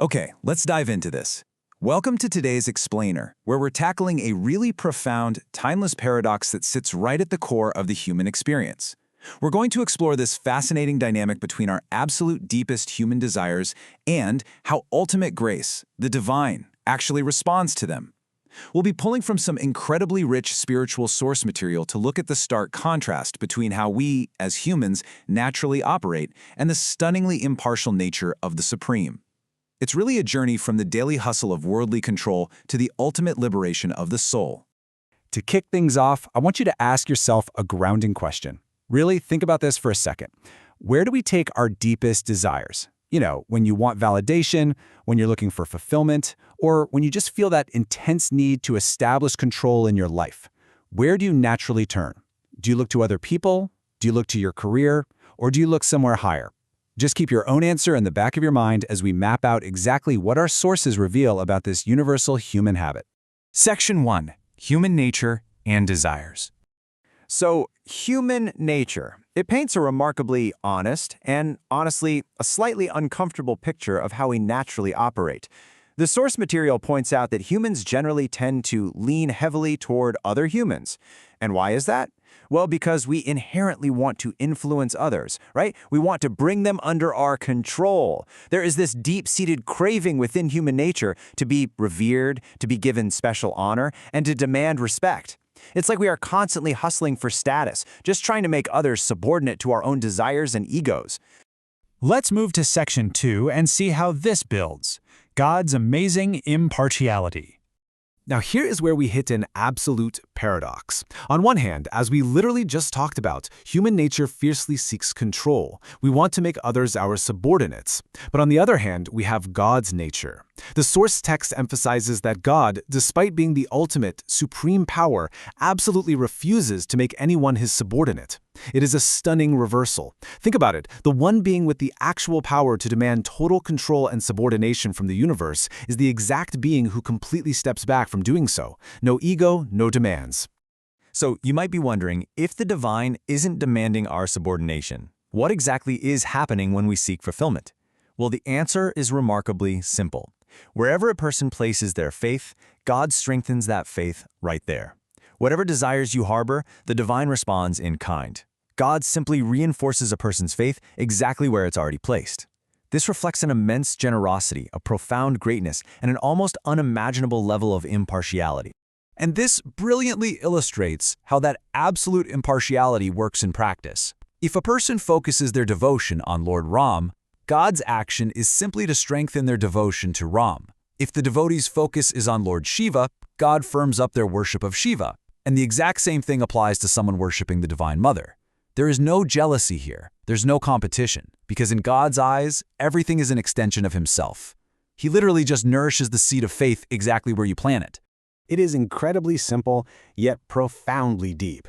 Okay, let's dive into this. Welcome to today's Explainer, where we're tackling a really profound, timeless paradox that sits right at the core of the human experience. We're going to explore this fascinating dynamic between our absolute deepest human desires and how ultimate grace, the divine, actually responds to them. We'll be pulling from some incredibly rich spiritual source material to look at the stark contrast between how we, as humans, naturally operate and the stunningly impartial nature of the Supreme. It's really a journey from the daily hustle of worldly control to the ultimate liberation of the soul. To kick things off, I want you to ask yourself a grounding question. Really, think about this for a second. Where do we take our deepest desires? When you want validation, when you're looking for fulfillment, or when you just feel that intense need to establish control in your life. Where do you naturally turn? Do you look to other people? Do you look to your career? Or do you look somewhere higher? Just keep your own answer in the back of your mind as we map out exactly what our sources reveal about this universal human habit. Section 1. Human Nature and Desires. So, human nature. It paints a remarkably honest and, honestly, a slightly uncomfortable picture of how we naturally operate. The source material points out that humans generally tend to lean heavily toward other humans. And why is that? Well, because we inherently want to influence others, right? We want to bring them under our control. There is this deep-seated craving within human nature to be revered, to be given special honor, and to demand respect. It's like we are constantly hustling for status, just trying to make others subordinate to our own desires and egos. Let's move to Section 2 and see how this builds. God's amazing impartiality. Now here is where we hit an absolute paradox. On one hand, as we literally just talked about, human nature fiercely seeks control. We want to make others our subordinates. But on the other hand, we have God's nature. The source text emphasizes that God, despite being the ultimate, supreme power, absolutely refuses to make anyone his subordinate. It is a stunning reversal. Think about it. The one being with the actual power to demand total control and subordination from the universe is the exact being who completely steps back from doing so. No ego, no demands. So, you might be wondering, if the divine isn't demanding our subordination, what exactly is happening when we seek fulfillment? Well, the answer is remarkably simple. Wherever a person places their faith, God strengthens that faith right there. Whatever desires you harbor, the divine responds in kind. God simply reinforces a person's faith exactly where it's already placed. This reflects an immense generosity, a profound greatness, and an almost unimaginable level of impartiality. And this brilliantly illustrates how that absolute impartiality works in practice. If a person focuses their devotion on Lord Ram, God's action is simply to strengthen their devotion to Ram. If the devotee's focus is on Lord Shiva, God firms up their worship of Shiva. And the exact same thing applies to someone worshiping the Divine Mother. There is no jealousy here. There's no competition, because in God's eyes, everything is an extension of himself. He literally just nourishes the seed of faith exactly where you plant it. It is incredibly simple, yet profoundly deep.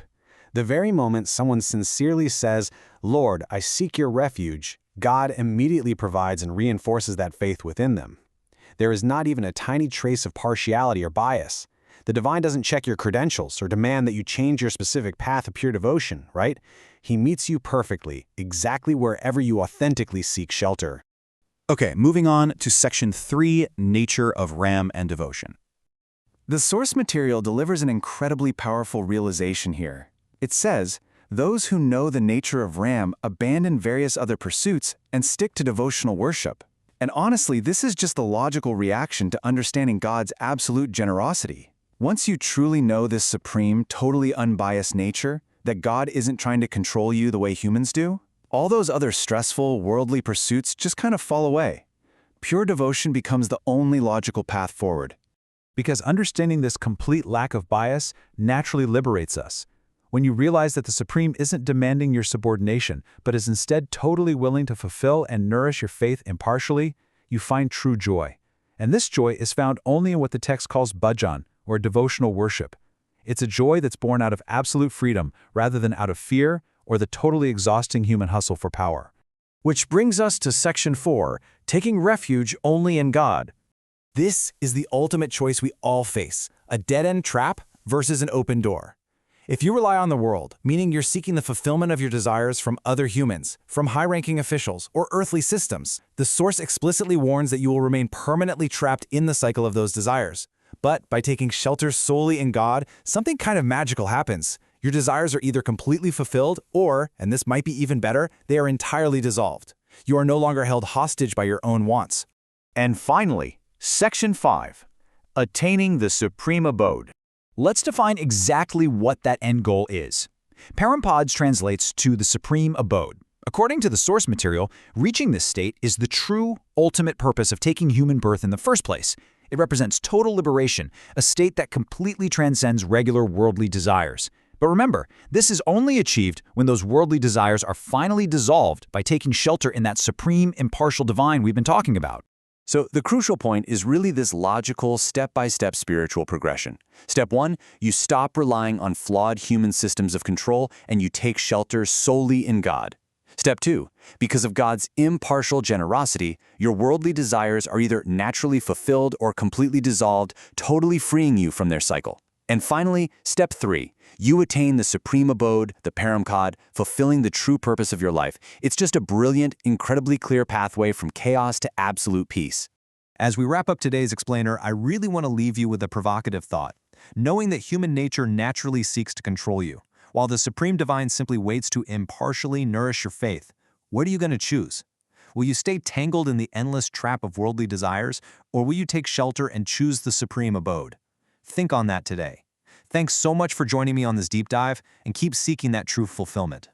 The very moment someone sincerely says, "Lord, I seek your refuge," God immediately provides and reinforces that faith within them. There is not even a tiny trace of partiality or bias. The divine doesn't check your credentials or demand that you change your specific path of pure devotion, right? He meets you perfectly, exactly wherever you authentically seek shelter. Okay, moving on to Section 3, Nature of Ram and Devotion. The source material delivers an incredibly powerful realization here. It says, those who know the nature of Ram abandon various other pursuits and stick to devotional worship. And honestly, this is just the logical reaction to understanding God's absolute generosity. Once you truly know this supreme, totally unbiased nature, that God isn't trying to control you the way humans do, all those other stressful, worldly pursuits just kind of fall away. Pure devotion becomes the only logical path forward. Because understanding this complete lack of bias naturally liberates us. When you realize that the Supreme isn't demanding your subordination, but is instead totally willing to fulfill and nourish your faith impartially, you find true joy. And this joy is found only in what the text calls bhajan, or devotional worship. It's a joy that's born out of absolute freedom rather than out of fear or the totally exhausting human hustle for power. Which brings us to Section 4, taking refuge only in God. This is the ultimate choice we all face, a dead-end trap versus an open door. If you rely on the world, meaning you're seeking the fulfillment of your desires from other humans, from high-ranking officials, or earthly systems, the source explicitly warns that you will remain permanently trapped in the cycle of those desires. But by taking shelter solely in God, something kind of magical happens. Your desires are either completely fulfilled or, and this might be even better, they are entirely dissolved. You are no longer held hostage by your own wants. And finally, Section 5. Attaining the Supreme Abode. Let's define exactly what that end goal is. Parampads translates to the supreme abode. According to the source material, reaching this state is the true, ultimate purpose of taking human birth in the first place. It represents total liberation, a state that completely transcends regular worldly desires. But remember, this is only achieved when those worldly desires are finally dissolved by taking shelter in that supreme, impartial divine we've been talking about. So the crucial point is really this logical, step-by-step spiritual progression. Step 1, you stop relying on flawed human systems of control and you take shelter solely in God. Step 2, because of God's impartial generosity, your worldly desires are either naturally fulfilled or completely dissolved, totally freeing you from their cycle. And finally, Step 3, you attain the supreme abode, the Parampad, fulfilling the true purpose of your life. It's just a brilliant, incredibly clear pathway from chaos to absolute peace. As we wrap up today's explainer, I really want to leave you with a provocative thought. Knowing that human nature naturally seeks to control you, while the Supreme Divine simply waits to impartially nourish your faith, what are you going to choose? Will you stay tangled in the endless trap of worldly desires, or will you take shelter and choose the supreme abode? Think on that today. Thanks so much for joining me on this deep dive, and keep seeking that true fulfillment.